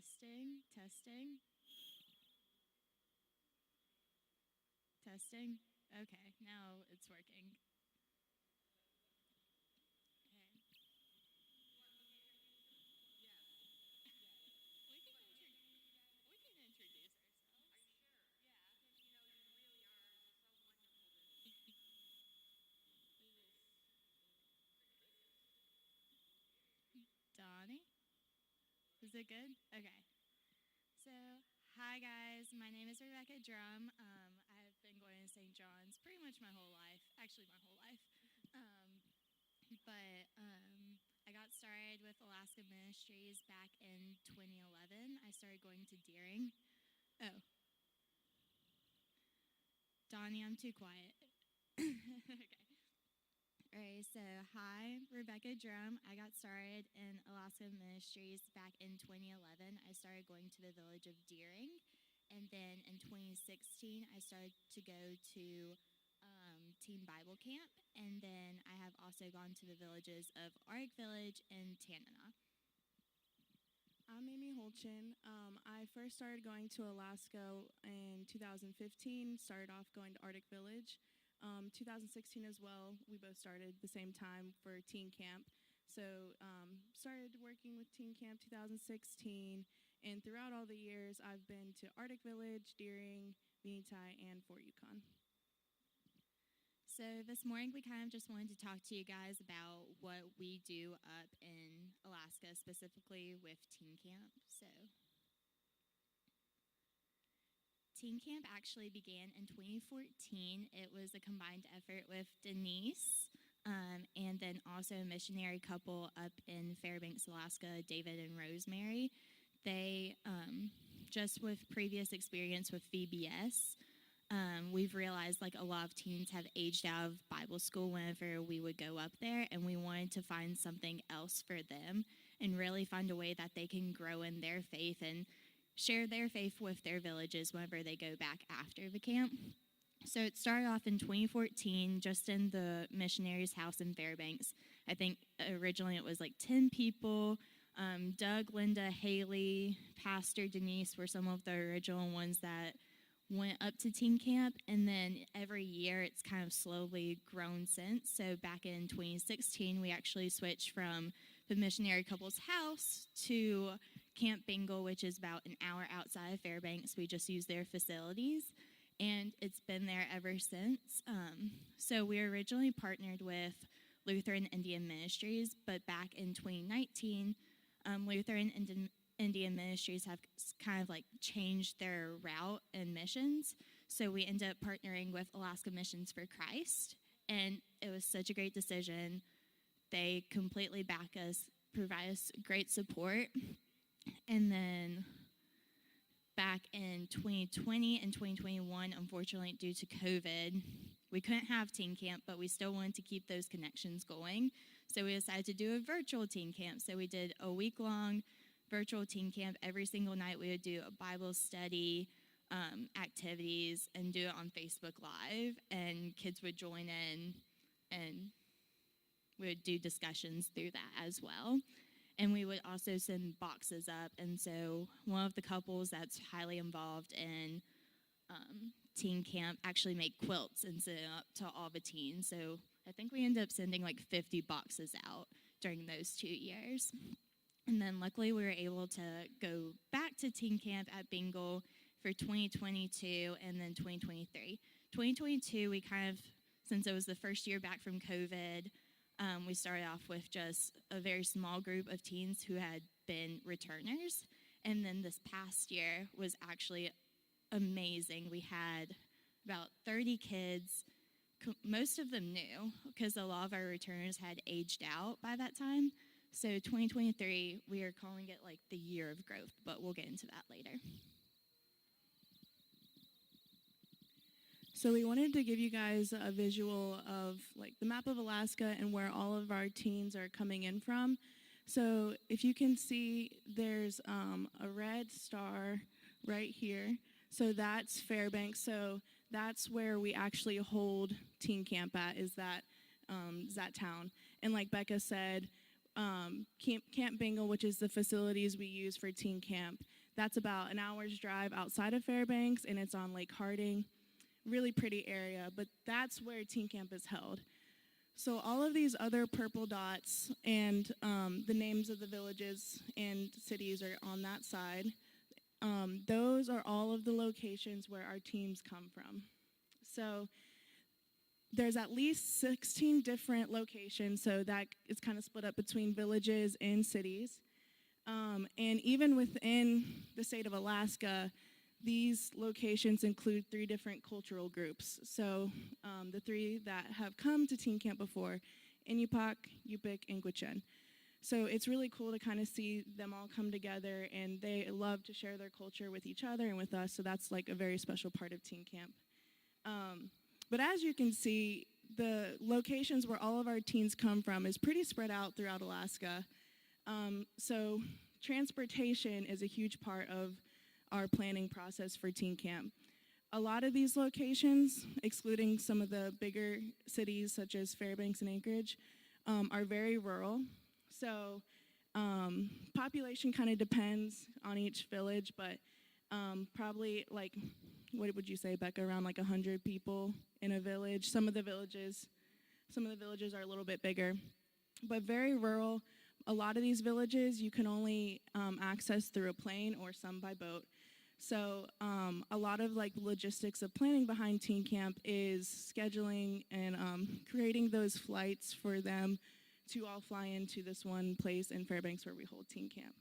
Testing, testing, testing. Okay, now it's working. Okay. We can, we can introduce ourselves. Yeah. Donnie, is it good? Okay. So, hi guys, my name is Rebecca Drum. I've been going to St. John's pretty much my whole life, actually my whole life. Um, but I got started with Alaska Ministries back in 2011. I started going to Deering. Oh, Donnie, I'm too quiet. Okay. All right, so hi, Rebecca Drum. I got started in Alaska Ministries back in 2011. I started going to the village of Deering. And then in 2016, I started to go to Teen Bible Camp. And then I have also gone to the villages of Arctic Village and Tanana. I'm Amy Holchin. I first started going to Alaska in 2015, started off going to Arctic Village. 2016 as well, we both started the same time for teen camp. So started working with teen camp 2016, and throughout all the years, I've been to Arctic Village, Deering, Veneti, and Fort Yukon. So this morning we kind of just wanted to talk to you guys about what we do up in Alaska, specifically with teen camp. So teen camp actually began in 2014. It was a combined effort with Denise and then also a missionary couple up in Fairbanks, Alaska, David and Rosemary. They, just with previous experience with VBS, we've realized like a lot of teens have aged out of Bible school whenever we would go up there, and we wanted to find something else for them and really find a way that they can grow in their faith and share their faith with their villages whenever they go back after the camp. So it started off in 2014, just in the missionary's house in Fairbanks. I think originally it was like 10 people. Doug, Linda, Haley, Pastor Denise were some of the original ones that went up to teen camp, and then every year it's kind of slowly grown since. So back in 2016, we actually switched from the missionary couple's house to Camp Bingle, which is about an hour outside of Fairbanks. We just use their facilities, and it's been there ever since. So we were originally partnered with Lutheran Indian Ministries, but back in 2019, Lutheran Indian Ministries have kind of like changed their route and missions. So we ended up partnering with Alaska Missions for Christ, and it was such a great decision. They completely back us, provide us great support. And then back in 2020 and 2021, unfortunately, due to COVID, we couldn't have teen camp, but we still wanted to keep those connections going. So we decided to do a virtual teen camp. So we did a week-long virtual teen camp. Every single night we would do a Bible study, activities, and do it on Facebook Live. And kids would join in, and we would do discussions through that as well. And we would also send boxes up. And so one of the couples that's highly involved in teen camp actually made quilts and sent it up to all the teens. So I think we ended up sending like 50 boxes out during those 2 years. And then luckily we were able to go back to teen camp at Bingle for 2022 and then 2023. 2022, we kind of, since it was the first year back from COVID, we started off with just a very small group of teens who had been returners. And then this past year was actually amazing. We had about 30 kids, most of them new, because a lot of our returners had aged out by that time. So 2023, we are calling it like the year of growth, but we'll get into that later. So we wanted to give you guys a visual of like the map of Alaska and where all of our teens are coming in from. So if you can see, there's a red star right here. So that's Fairbanks. So that's where we actually hold teen camp at, is that town. And like Becca said, Camp Bingle, which is the facilities we use for teen camp. That's about an hour's drive outside of Fairbanks, and it's on Lake Harding. Really pretty area, but that's where teen camp is held. So all of these other purple dots and the names of the villages and cities are on that side. Those are all of the locations where our teams come from. So there's at least 16 different locations, so that is kind of split up between villages and cities. And even within the state of Alaska, these locations include 3 different cultural groups. So the 3 that have come to teen camp before, Inupiaq, Yupik, and Gwich'in. So it's really cool to kind of see them all come together, and they love to share their culture with each other and with us, so that's like a very special part of teen camp. But as you can see, the locations where all of our teens come from is pretty spread out throughout Alaska. So transportation is a huge part of our planning process for teen camp. A lot of these locations, excluding some of the bigger cities such as Fairbanks and Anchorage, are very rural. So population kind of depends on each village, but probably like, what would you say, Becca, around like 100 people in a village. Some of the villages are a little bit bigger, but very rural. A lot of these villages you can only access through a plane or some by boat. So a lot of like logistics of planning behind teen camp is scheduling and creating those flights for them to all fly into this one place in Fairbanks where we hold teen camp.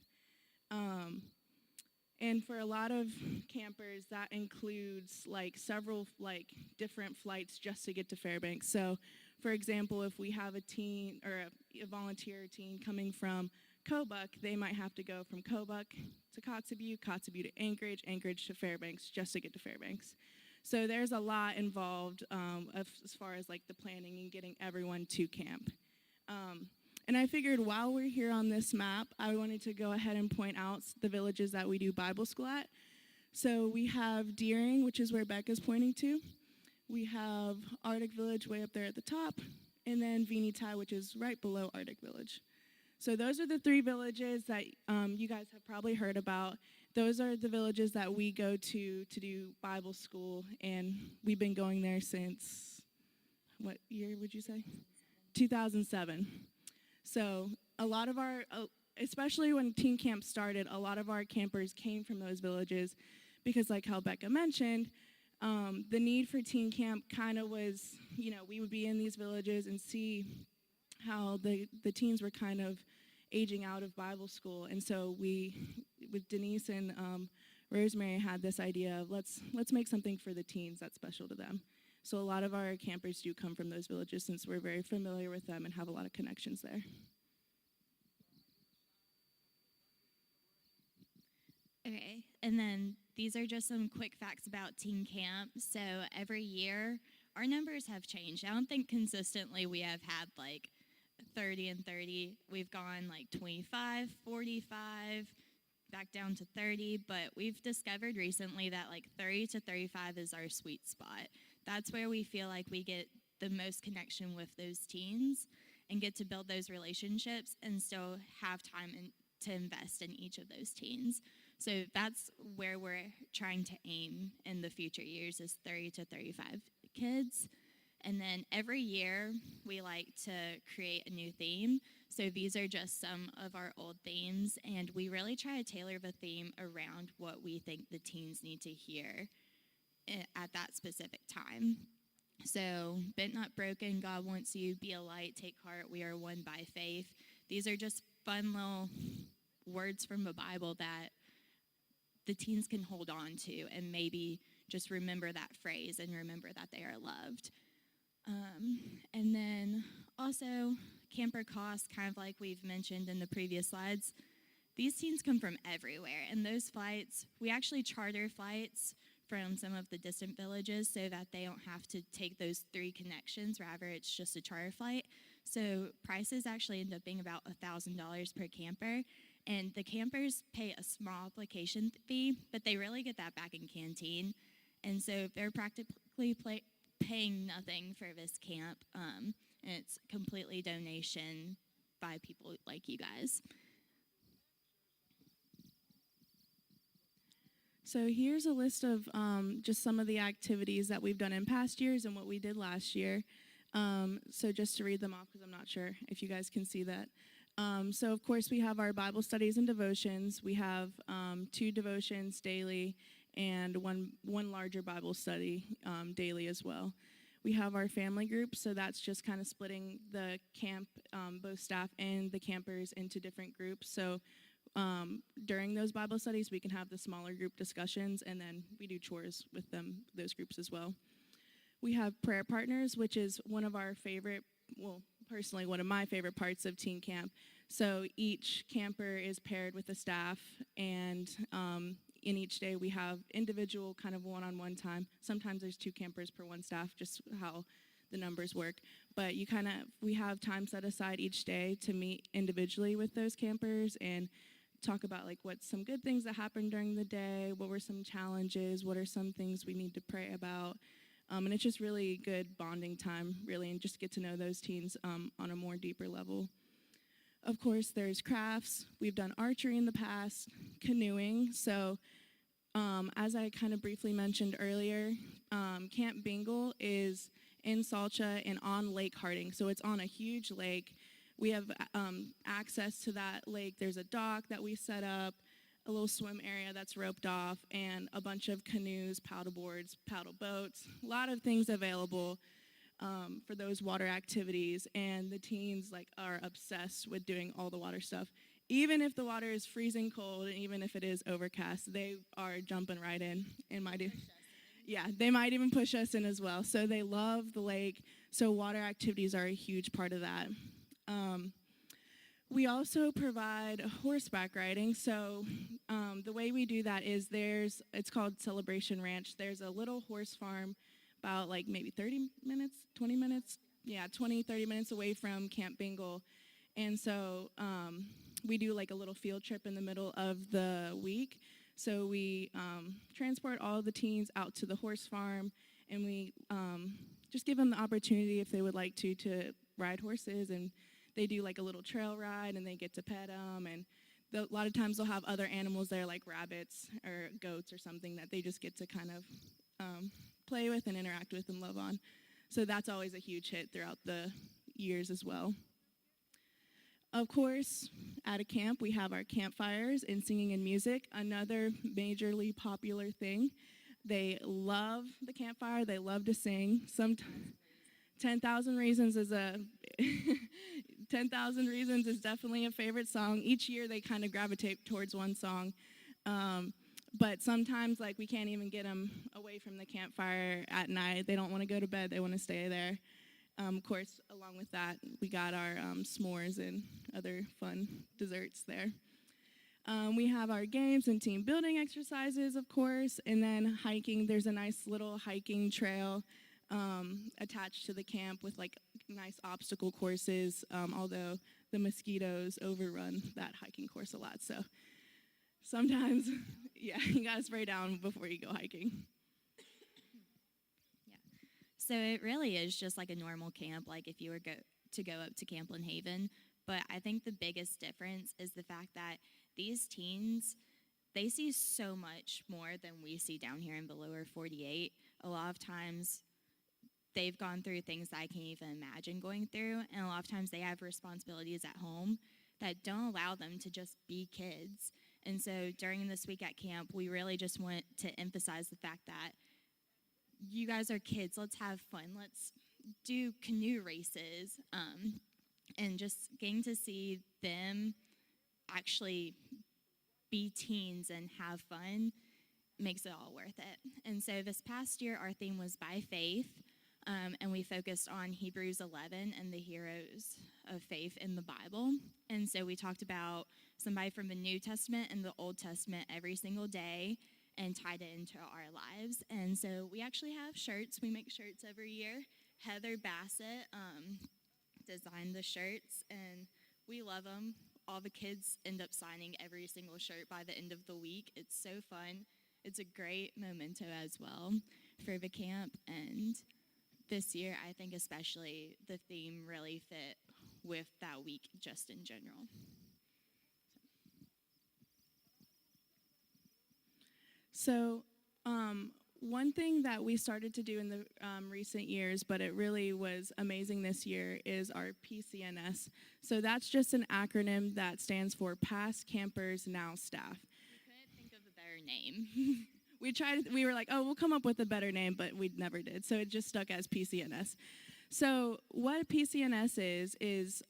And for a lot of campers, that includes like several like different flights just to get to Fairbanks. So for example, if we have a teen or a volunteer teen coming from Kobuk, they might have to go from Kobuk to Kotzebue, Kotzebue to Anchorage, Anchorage to Fairbanks just to get to Fairbanks. So there's a lot involved as far as like the planning and getting everyone to camp. And I figured while we're here on this map, I wanted to go ahead and point out the villages that we do Bible school at. So we have Deering, which is where Becca's pointing to. We have Arctic Village way up there at the top, and then Venitai, which is right below Arctic Village. So those are the 3 villages that you guys have probably heard about. Those are the villages that we go to do Bible school, and we've been going there since, what year would you say? 2007. So a lot of our, especially when teen camp started, a lot of our campers came from those villages because like how Becca mentioned, the need for teen camp kind of was, we would be in these villages and see how the teens were kind of aging out of Bible school. And so we, with Denise and Rosemary, had this idea of let's make something for the teens that's special to them. So a lot of our campers do come from those villages since we're very familiar with them and have a lot of connections there. Okay, and then these are just some quick facts about teen camp. So every year, our numbers have changed. I don't think consistently we have had like 30 and 30. We've gone like 25, 45, back down to 30, but we've discovered recently that like 30 to 35 is our sweet spot. That's where we feel like we get the most connection with those teens and get to build those relationships and still have time to invest in each of those teens. So that's where we're trying to aim in the future years is 30 to 35 kids. And then every year we like to create a new theme. So these are just some of our old themes, and we really try to tailor the theme around what we think the teens need to hear at that specific time. So, Bent Not Broken, God Wants You, Be a Light, Take Heart, We Are One by Faith. These are just fun little words from the Bible that the teens can hold on to and maybe just remember that phrase and remember that they are loved. And then also, camper costs, kind of like we've mentioned in the previous slides. These teens come from everywhere, and those flights, we actually charter flights from some of the distant villages so that they don't have to take those 3 connections, rather it's just a charter flight. So prices actually end up being about $1,000 per camper, and the campers pay a small application fee, but they really get that back in canteen, and so they're practically paying nothing for this camp, and it's completely donation by people like you guys. So here's a list of just some of the activities that we've done in past years and what we did last year. So just to read them off, because I'm not sure if you guys can see that. So of course we have our Bible studies and devotions. We have 2 devotions daily and one larger Bible study daily as well. We have our family group, so that's just kind of splitting the camp, both staff and the campers, into different groups. So during those Bible studies, we can have the smaller group discussions, and then we do chores with those groups as well. We have prayer partners, which is one of our favorite, well, personally, one of my favorite parts of teen camp. So each camper is paired with the staff, and in each day we have individual kind of one-on-one time. Sometimes there's 2 campers per 1 staff, just how the numbers work. But we have time set aside each day to meet individually with those campers and talk about like what's some good things that happened during the day, what were some challenges, what are some things we need to pray about. And it's just really good bonding time, really, and just get to know those teens on a more deeper level. Of course, there's crafts. We've done archery in the past, canoeing. So as I kind of briefly mentioned earlier, Camp Bingle is in Salcha and on Lake Harding. So it's on a huge lake. We have access to that lake. There's a dock that we set up, a little swim area that's roped off, and a bunch of canoes, paddle boards, paddle boats, a lot of things available for those water activities. And the teens are obsessed with doing all the water stuff. Even if the water is freezing cold, and even if it is overcast, they are jumping right in. Yeah, they might even push us in as well. So they love the lake. So water activities are a huge part of that. We also provide horseback riding. So the way we do that is it's called Celebration Ranch. There's a little horse farm about maybe 30 minutes, 20 minutes. Yeah, 20, 30 minutes away from Camp Bingle. And so we do a little field trip in the middle of the week. So we transport all the teens out to the horse farm, and we just give them the opportunity, if they would like to ride horses, and they do a little trail ride, and they get to pet them, and a lot of times they'll have other animals there, like rabbits or goats or something, that they just get to kind of play with and interact with and love on. So that's always a huge hit throughout the years as well. Of course, at a camp, we have our campfires and singing and music, another majorly popular thing. They love the campfire. They love to sing. 10,000 Reasons is 10,000 Reasons is definitely a favorite song. Each year, they kind of gravitate towards one song. But sometimes, we can't even get them away from the campfire at night. They don't want to go to bed. They want to stay there. Of course, along with that, we got our s'mores and other fun desserts there. We have our games and team building exercises, of course, and then hiking. There's a nice little hiking trail attached to the camp with nice obstacle courses, although the mosquitoes overrun that hiking course a lot. So sometimes, yeah, you gotta spray down before you go hiking. So it really is just like a normal camp, if you were to go up to Camp Lynn Haven. But I think the biggest difference is the fact that these teens, they see so much more than we see down here in the lower 48. A lot of times they've gone through things that I can't even imagine going through, and a lot of times they have responsibilities at home that don't allow them to just be kids. And so during this week at camp, we really just want to emphasize the fact that you guys are kids. Let's have fun. Let's do canoe races, and just getting to see them actually be teens and have fun makes it all worth it. And so this past year, our theme was by faith, and we focused on Hebrews 11 and the heroes of faith in the Bible. And so we talked about somebody from the New Testament and the Old Testament every single day, and tied it into our lives. And so we actually have shirts. We make shirts every year. Heather Bassett designed the shirts, and we love them. All the kids end up signing every single shirt by the end of the week. It's so fun. It's a great memento as well for the camp. And this year, I think especially, the theme really fit with that week just in general. So, one thing that we started to do in the recent years, but it really was amazing this year, is our PCNS. So that's just an acronym that stands for Past Campers Now Staff. We couldn't think of a better name. We were like, oh, we'll come up with a better name, but we never did. So it just stuck as PCNS. So what PCNS is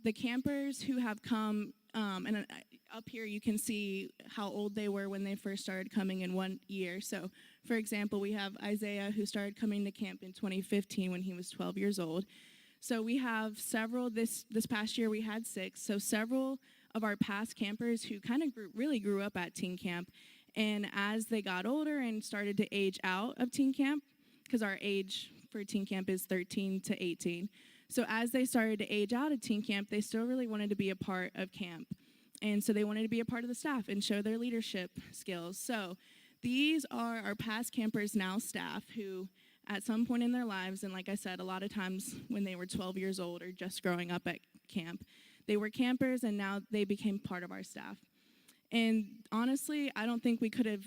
the campers who have come, and up here you can see how old they were when they first started coming in 1 year. So, for example, we have Isaiah, who started coming to camp in 2015 when he was 12 years old. So we have several, this past year we had 6, so several of our past campers who kind of really grew up at teen camp. And as they got older and started to age out of teen camp, because our age for teen camp is 13 to 18, so as they started to age out of teen camp, they still really wanted to be a part of camp. And so they wanted to be a part of the staff and show their leadership skills. So these are our past campers now staff who at some point in their lives, and like I said, a lot of times when they were 12 years old or just growing up at camp, they were campers and now they became part of our staff. And honestly, I don't think we could have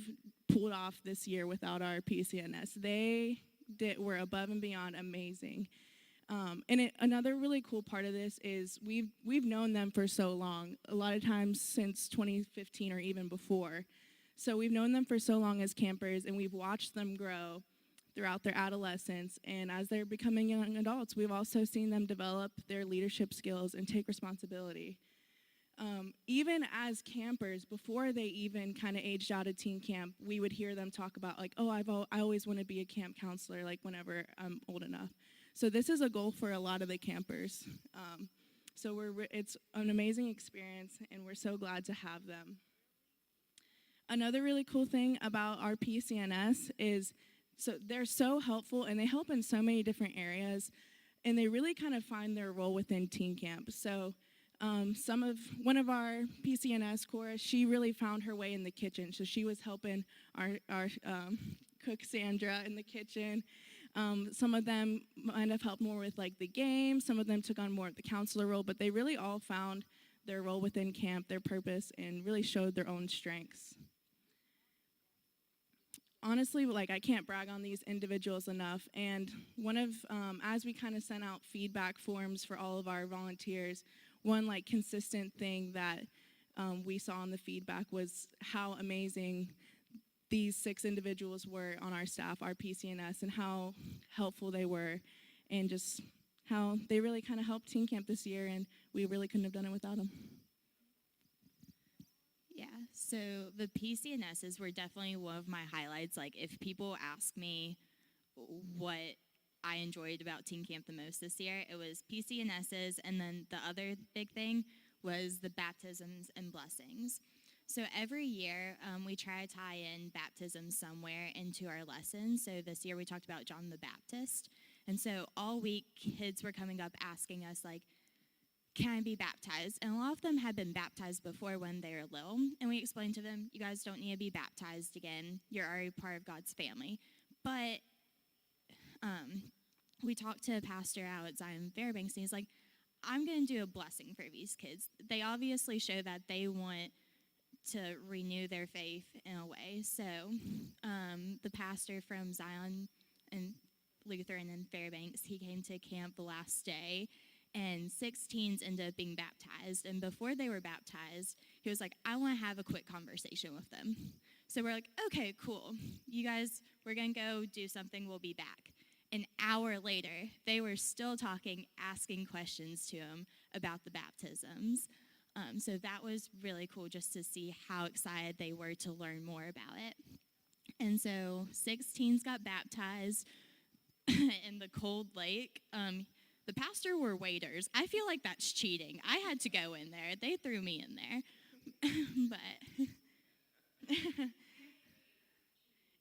pulled off this year without our PCNS. They were above and beyond amazing. Another really cool part of this is we've known them for so long, a lot of times since 2015 or even before. So we've known them for so long as campers, and we've watched them grow throughout their adolescence. And as they're becoming young adults, we've also seen them develop their leadership skills and take responsibility. Even as campers, before they even kind of aged out of teen camp, we would hear them talk about like, oh, I always want to be a camp counselor, like whenever I'm old enough. So this is a goal for a lot of the campers. It's an amazing experience, and we're so glad to have them. Another really cool thing about our PCNS is they're so helpful, and they help in so many different areas, and they really kind of find their role within teen camp. So one of our PCNS, Cora, she really found her way in the kitchen. So she was helping our cook Sandra in the kitchen. Some of them might have helped more with like the game. Some of them took on more of the counselor role, but they really all found their role within camp, their purpose, and really showed their own strengths. Honestly, like I can't brag on these individuals enough. And as we kind of sent out feedback forms for all of our volunteers, one like consistent thing that we saw in the feedback was how amazing these 6 individuals were on our staff, our PCNS, and how helpful they were, and just how they really kind of helped teen camp this year, and we really couldn't have done it without them. Yeah, so the PCNSs were definitely one of my highlights. Like, if people ask me what I enjoyed about teen camp the most this year, it was PCNSs, and then the other big thing was the baptisms and blessings. So every year, we try to tie in baptism somewhere into our lessons. So this year we talked about John the Baptist. And so all week, kids were coming up asking us, like, can I be baptized? And a lot of them had been baptized before when they were little. And we explained to them, you guys don't need to be baptized again. You're already part of God's family. But we talked to a pastor out at Zion Fairbanks, and he's like, I'm going to do a blessing for these kids. They obviously show that they want to renew their faith in a way. So the pastor from Zion and Lutheran in Fairbanks, he came to camp the last day, and 6 teens ended up being baptized. And before they were baptized, he was like, I want to have a quick conversation with them. So we're like, okay, cool. You guys, we're going to go do something. We'll be back. An hour later, they were still talking, asking questions to him about the baptisms. So that was really cool just to see how excited they were to learn more about it. And so 6 teens got baptized in the cold lake. The pastor were waiters. I feel like that's cheating. I had to go in there. They threw me in there. But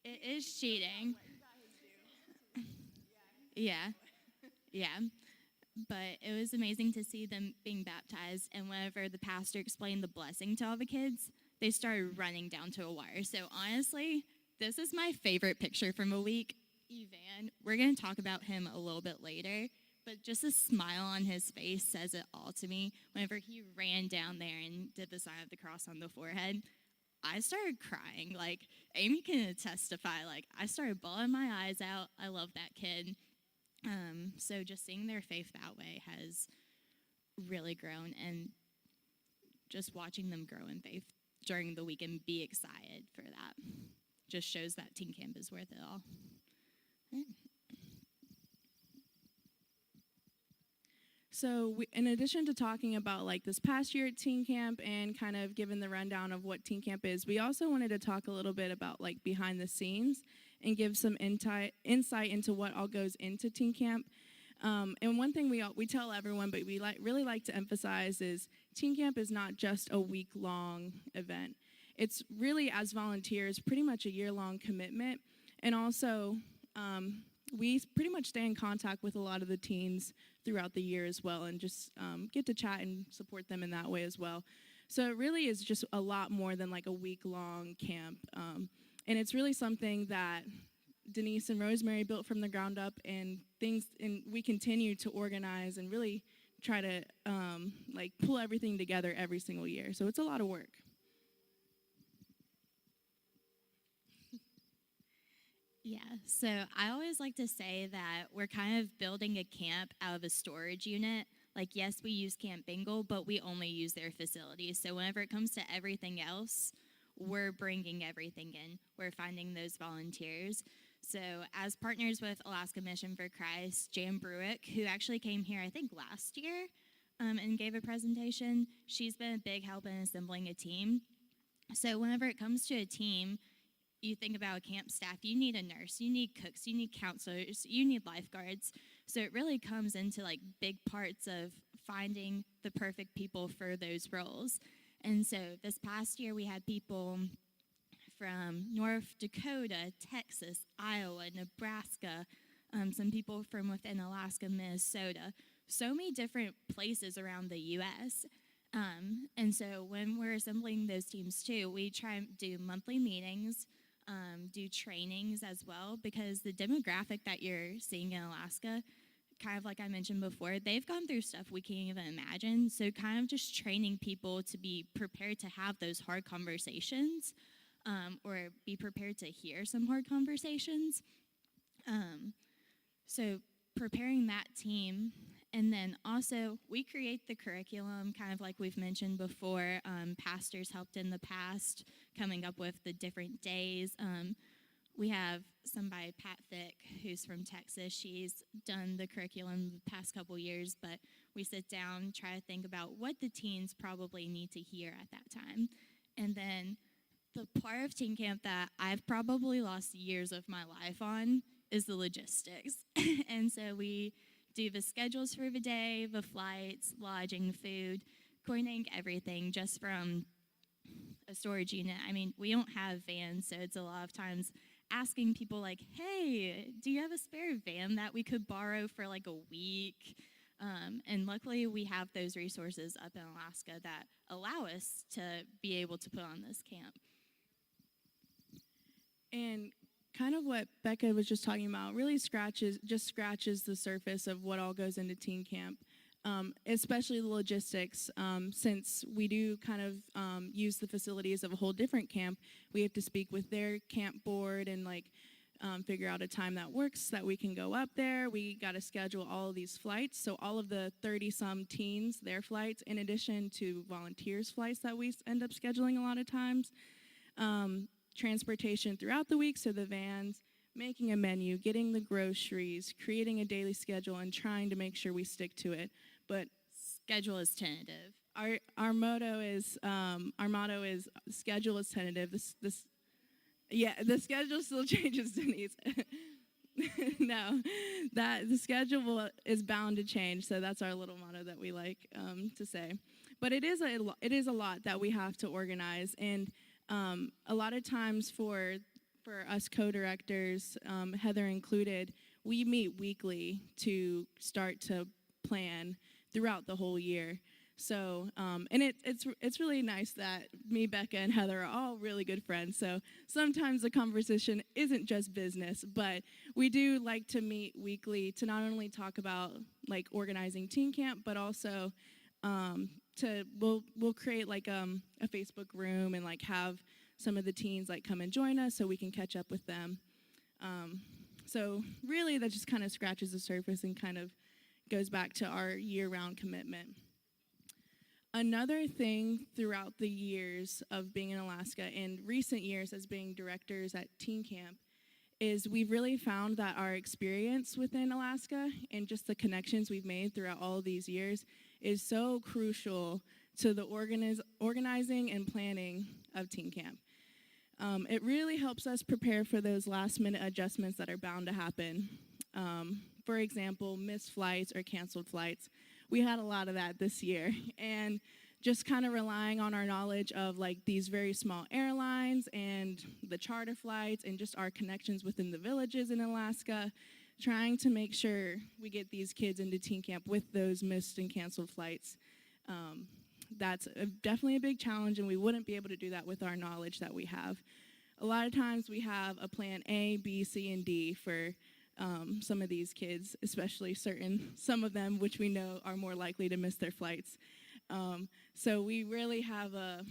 it is cheating. Yeah. But it was amazing to see them being baptized. And whenever the pastor explained the blessing to all the kids, they started running down to a wire. So honestly, this is my favorite picture from a week. Evan, we're going to talk about him a little bit later. but just a smile on his face says it all to me. Whenever he ran down there and did the sign of the cross on the forehead, I started crying. Like, Amy can testify. Like, I started bawling my eyes out. I love that kid. So just seeing their faith that way has really grown, and just watching them grow in faith during the week and be excited for that just shows that teen camp is worth it all. So in addition to talking about like this past year at teen camp and kind of giving the rundown of what teen camp is, we also wanted to talk a little bit about like behind the scenes and give some insight into what all goes into teen camp. And one thing we tell everyone, but we really like to emphasize, is teen camp is not just a week-long event. It's really, as volunteers, pretty much a year-long commitment. And also, we pretty much stay in contact with a lot of the teens throughout the year as well, and just get to chat and support them in that way as well. So it really is just a lot more than like a week-long camp. And it's really something that Denise and Rosemary built from the ground up, and we continue to organize and really try to like pull everything together every single year. So it's a lot of work. Yeah, so I always like to say that we're kind of building a camp out of a storage unit. Like, yes, we use Camp Bengal, but we only use their facilities. So whenever it comes to everything else, we're bringing everything in. We're finding those volunteers. So as partners with Alaska Mission for Christ, Jan Bruick, who actually came here, I think, last year and gave a presentation, she's been a big help in assembling a team. So whenever it comes to a team, you think about camp staff, you need a nurse, you need cooks, you need counselors, you need lifeguards. So it really comes into like big parts of finding the perfect people for those roles. And so this past year we had people from North Dakota, Texas, Iowa, Nebraska, some people from within Alaska, Minnesota, so many different places around the U.S. And so when we're assembling those teams too, we try and do monthly meetings, do trainings as well, because the demographic that you're seeing in Alaska, kind of like I mentioned before, they've gone through stuff we can't even imagine. So kind of just training people to be prepared to have those hard conversations, or be prepared to hear some hard conversations. So preparing that team. And then also, we create the curriculum, kind of like we've mentioned before. Pastors helped in the past, coming up with the different days. We have somebody, Pat Thick, who's from Texas. She's done the curriculum the past couple years, but we sit down, try to think about what the teens probably need to hear at that time. And then the part of teen camp that I've probably lost years of my life on is the logistics. And so we do the schedules for the day, the flights, lodging, food, coordinating everything just from a storage unit. I mean, we don't have vans, so it's a lot of times asking people like, hey, do you have a spare van that we could borrow for like a week? And luckily we have those resources up in Alaska that allow us to be able to put on this camp. And kind of what Becca was just talking about really scratches the surface of what all goes into teen camp, especially the logistics. Since we do kind of use the facilities of a whole different camp, we have to speak with their camp board and like figure out a time that works that we can go up there. We got to schedule all of these flights, so all of the 30-some teens, their flights, in addition to volunteers' flights that we end up scheduling a lot of times. Transportation throughout the week, so the vans, making a menu, getting the groceries, creating a daily schedule, and trying to make sure we stick to it. But schedule is tentative. Our motto is schedule is tentative. The schedule still changes, Denise. No, that the schedule is bound to change. So that's our little motto that we like to say. But it is a lot that we have to organize, and a lot of times for us co-directors, Heather included, we meet weekly to start to plan throughout the whole year. So, and it's really nice that me, Becca, and Heather are all really good friends. So sometimes the conversation isn't just business, but we do like to meet weekly to not only talk about like organizing teen camp, but also we'll create like a Facebook room and like have some of the teens like come and join us so we can catch up with them. So really, that just kind of scratches the surface and kind of goes back to our year-round commitment. Another thing throughout the years of being in Alaska and recent years as being directors at teen camp is we've really found that our experience within Alaska and just the connections we've made throughout all of these years is so crucial to the organizing and planning of teen camp. It really helps us prepare for those last-minute adjustments that are bound to happen. For example, missed flights or canceled flights. We had a lot of that this year, and just kind of relying on our knowledge of like these very small airlines and the charter flights and just our connections within the villages in Alaska, trying to make sure we get these kids into teen camp with those missed and canceled flights. That's definitely a big challenge, and we wouldn't be able to do that with our knowledge that we have. A lot of times we have a plan A, B, C, and D for some of these kids, especially some of them, which we know are more likely to miss their flights. So we really have a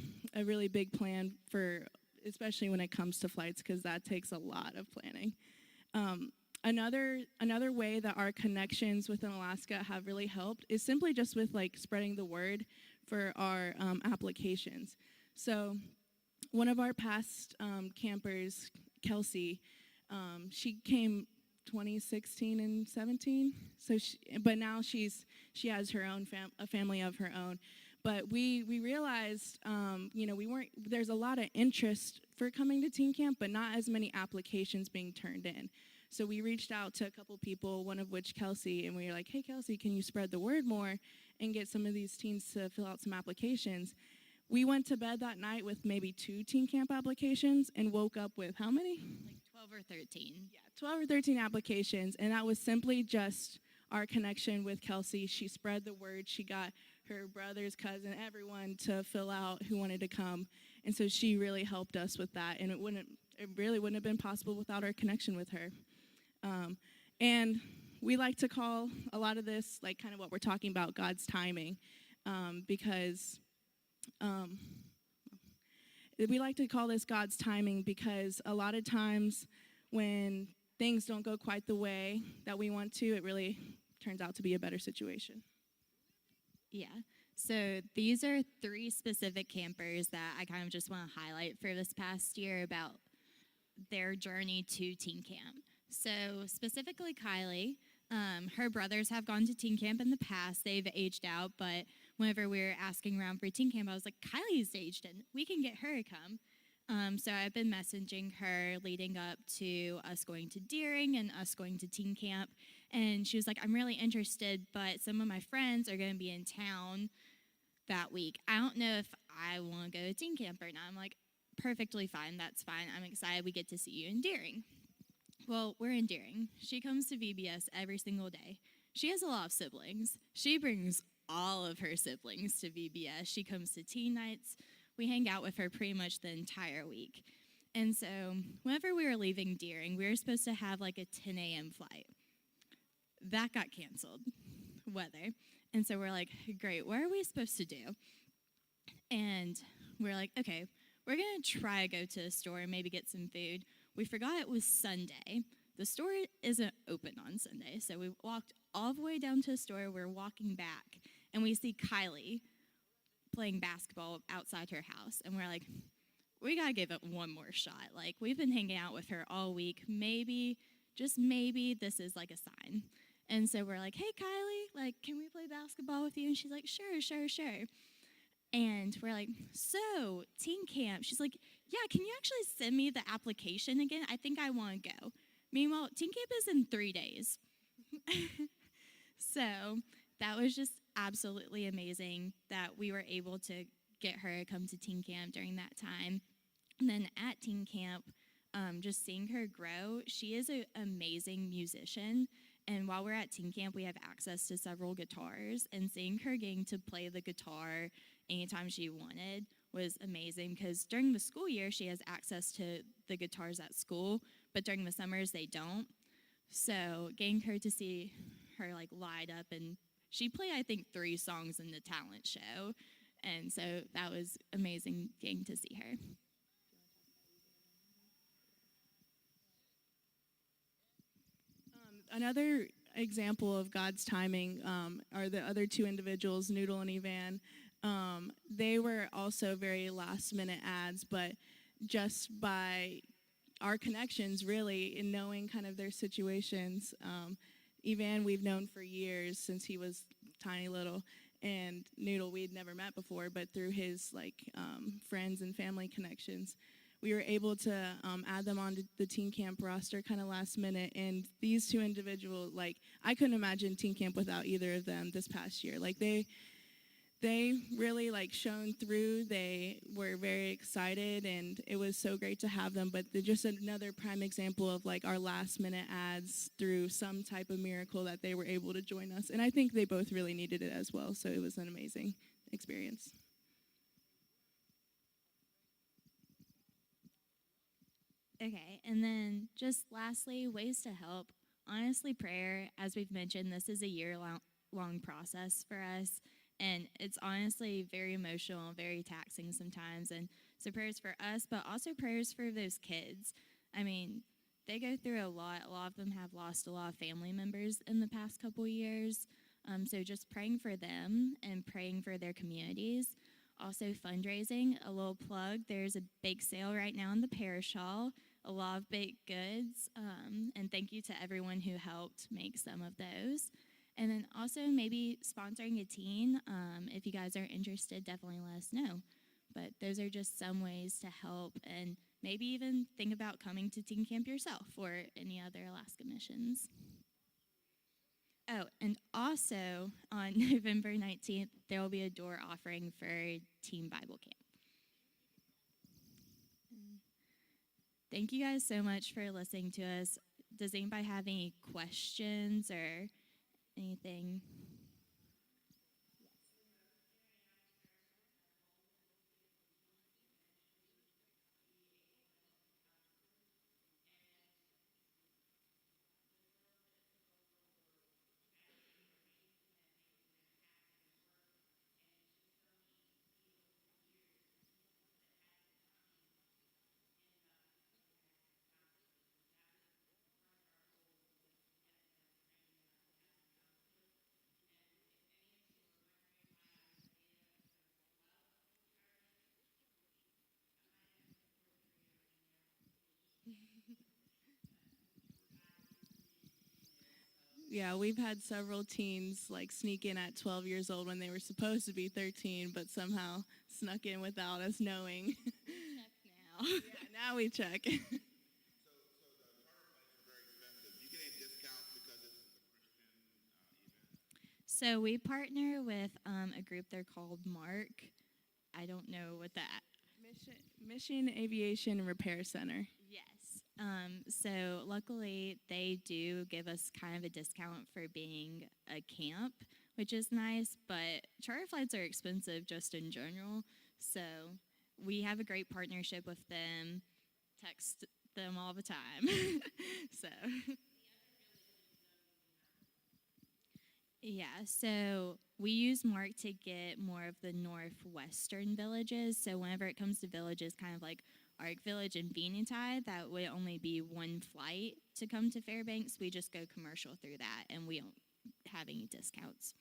really big plan for, especially when it comes to flights, because that takes a lot of planning. Another way that our connections within Alaska have really helped is simply just with like spreading the word for our applications. So one of our past campers, Kelsey, she came 2016 and 17. So, but now she has her own a family of her own. But we realized, there's a lot of interest for coming to teen camp, but not as many applications being turned in. So we reached out to a couple people, one of which Kelsey, and we were like, hey, Kelsey, can you spread the word more and get some of these teens to fill out some applications? We went to bed that night with maybe 2 teen camp applications and woke up with how many? Like 12 or 13. Yeah, 12 or 13 applications, and that was simply just our connection with Kelsey. She spread the word. She got her brother's cousin, everyone to fill out who wanted to come, and so she really helped us with that, and it really wouldn't have been possible without our connection with her. And we like to call a lot of this, like kind of what we're talking about, God's timing, because we like to call this God's timing because a lot of times when things don't go quite the way that we want to, it really turns out to be a better situation. Yeah. So these are 3 specific campers that I kind of just want to highlight for this past year about their journey to teen camp. So specifically Kylie, her brothers have gone to teen camp in the past. They've aged out, but whenever we were asking around for teen camp, I was like, Kylie's aged in. We can get her to come. So I've been messaging her leading up to us going to Deering and us going to teen camp. And she was like, I'm really interested, but some of my friends are going to be in town that week. I don't know if I want to go to teen camp or not. I'm like, perfectly fine. That's fine. I'm excited we get to see you in Deering. Well, we're in Deering. She comes to VBS every single day. She has a lot of siblings. She brings all of her siblings to VBS. She comes to teen nights. We hang out with her pretty much the entire week. And so whenever we were leaving Deering, we were supposed to have like a 10 a.m. flight. That got canceled, weather. And so we're like, great, what are we supposed to do? And we're like, okay, we're going to try to go to the store and maybe get some food. We forgot it was Sunday. The store isn't open on Sunday. So we walked all the way down to the store. We're walking back, and we see Kylie playing basketball outside her house. And we're like, we got to give it one more shot. Like, we've been hanging out with her all week. Maybe, just maybe, this is like a sign. And so we're like, hey, Kylie, like, can we play basketball with you? And she's like, sure. And we're like, so, teen camp. She's like, yeah, can you actually send me the application again? I think I want to go. Meanwhile, teen camp is in 3 days. So that was just absolutely amazing that we were able to get her to come to teen camp during that time. And then at teen camp, just seeing her grow, she is an amazing musician. And while we're at teen camp, we have access to several guitars. And seeing her getting to play the guitar anytime she wanted was amazing because during the school year, she has access to the guitars at school, but during the summers, they don't. So getting her to see her like light up, and she played, I think, 3 songs in the talent show. And so that was amazing getting to see her. Another example of God's timing are the other 2 individuals, Noodle and Evan. They were also very last minute ads, but just by our connections, really, in knowing kind of their situations. Evan, we've known for years since he was tiny little, and Noodle we'd never met before, but through his friends and family connections, we were able to add them onto the teen camp roster kind of last minute. And these 2 individuals, I couldn't imagine teen camp without either of them this past year. They really shone through. They were very excited, and it was so great to have them. But they're just another prime example of our last minute ads through some type of miracle that they were able to join us. And I think they both really needed it as well. So it was an amazing experience. Okay, and then just lastly, ways to help. Honestly, prayer, as we've mentioned, this is a year-long process for us, and it's honestly very emotional, very taxing sometimes. And so prayers for us, but also prayers for those kids. I mean, they go through a lot. A lot of them have lost a lot of family members in the past couple years. So just praying for them and praying for their communities. Also fundraising, a little plug. There's a bake sale right now in the parish hall. A lot of baked goods, and thank you to everyone who helped make some of those. And then also maybe sponsoring a teen. If you guys are interested, definitely let us know. But those are just some ways to help, and maybe even think about coming to teen camp yourself or any other Alaska missions. Oh, and also on November 19th, there will be a door offering for Teen Bible Camp. Thank you guys so much for listening to us. Does anybody have any questions or anything? Yeah, we've had several teens sneak in at 12 years old when they were supposed to be 13, but somehow snuck in without us knowing. Check now. Yeah, now we check. So the charter flights are very expensive. You get any discounts because this is a Christian event? So we partner with a group. They're called MARC. I don't know what that. Mission Aviation Repair Center. Yes. So luckily, they do give us kind of a discount for being a camp, which is nice. But charter flights are expensive just in general. So we have a great partnership with them. Text them all the time. So. Yeah, so we use MARC to get more of the northwestern villages. So whenever it comes to villages, kind of like Ark Village and Venati, that would only be one flight to come to Fairbanks. We just go commercial through that, and we don't have any discounts.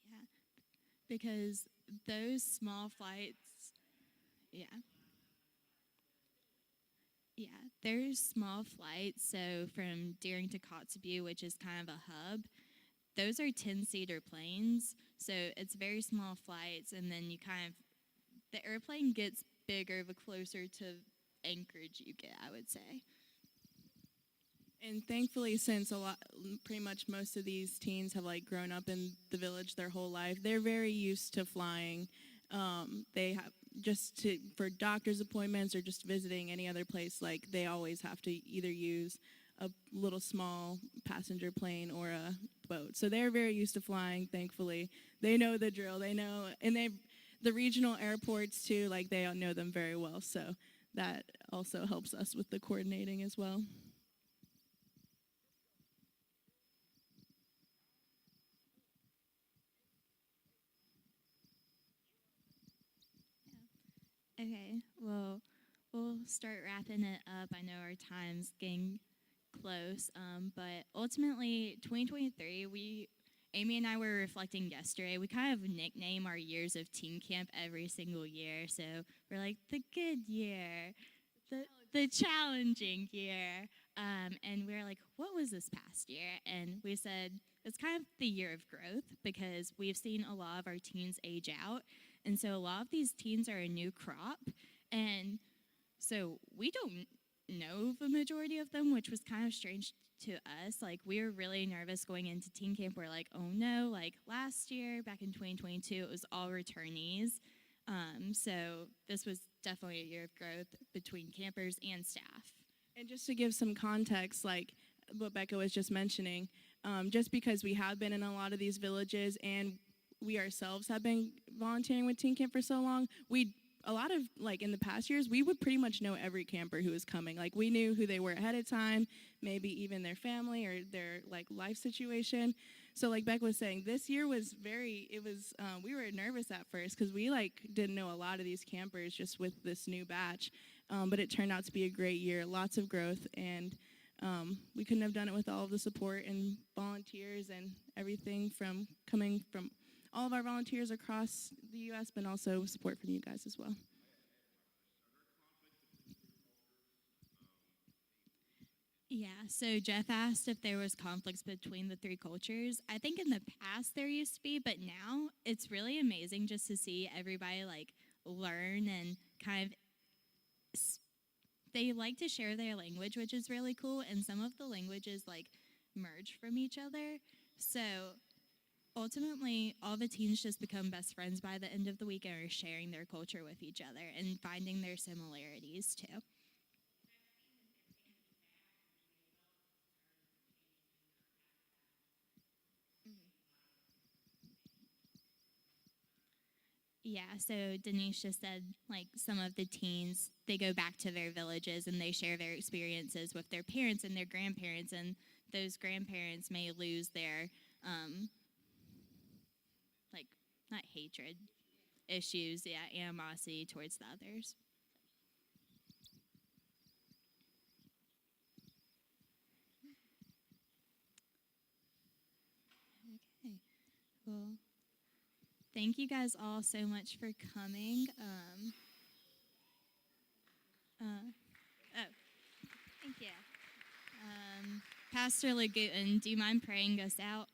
Yeah, because those small flights, yeah. Yeah, there's small flights. So from Deering to Kotzebue, which is kind of a hub, those are 10-seater planes. So it's very small flights, and then you kind of, the airplane gets bigger the closer to anchorage you get, I would say. And thankfully, since pretty much most of these teens have like grown up in the village their whole life, they're very used to flying. They have for doctor's appointments or just visiting any other place, like they always have to either use a little small passenger plane or a boat. So they're very used to flying, thankfully. They know the drill. They know, and the regional airports too, like they all know them very well. So that also helps us with the coordinating as well. Okay, well, we'll start wrapping it up. I know our time's getting close, but ultimately, 2023, Amy and I were reflecting yesterday. We kind of nickname our years of teen camp every single year. So we're like the good year, the challenging year, and we are like, what was this past year? And we said it's kind of the year of growth because we've seen a lot of our teens age out. And so a lot of these teens are a new crop. And so we don't know the majority of them, which was kind of strange to us. Like, we were really nervous going into teen camp. We're like, oh no, like last year, back in 2022, it was all returnees. So this was definitely a year of growth between campers and staff. And just to give some context, like what Becca was just mentioning, just because we have been in a lot of these villages and we ourselves have been volunteering with Teen Camp for so long, a lot of, like, in the past years, we would pretty much know every camper who was coming. Like, we knew who they were ahead of time, maybe even their family or their, like, life situation. So, like Beck was saying, this year was we were nervous at first because we, like, didn't know a lot of these campers just with this new batch. But it turned out to be a great year, lots of growth, and we couldn't have done it with all of the support and volunteers and everything coming from all of our volunteers across the U.S., but also support from you guys as well. Yeah, so Jeff asked if there was conflicts between the three cultures. I think in the past there used to be, but now it's really amazing just to see everybody like learn and kind of they like to share their language, which is really cool, and some of the languages like merge from each other. So ultimately, all the teens just become best friends by the end of the week and are sharing their culture with each other and finding their similarities too. Yeah, so Denise just said, like, some of the teens, they go back to their villages and they share their experiences with their parents and their grandparents, and those grandparents may lose their, like, not hatred, issues, yeah, animosity towards the others. Okay, well, thank you guys all so much for coming. Oh, thank you. Pastor Lagutin, do you mind praying us out?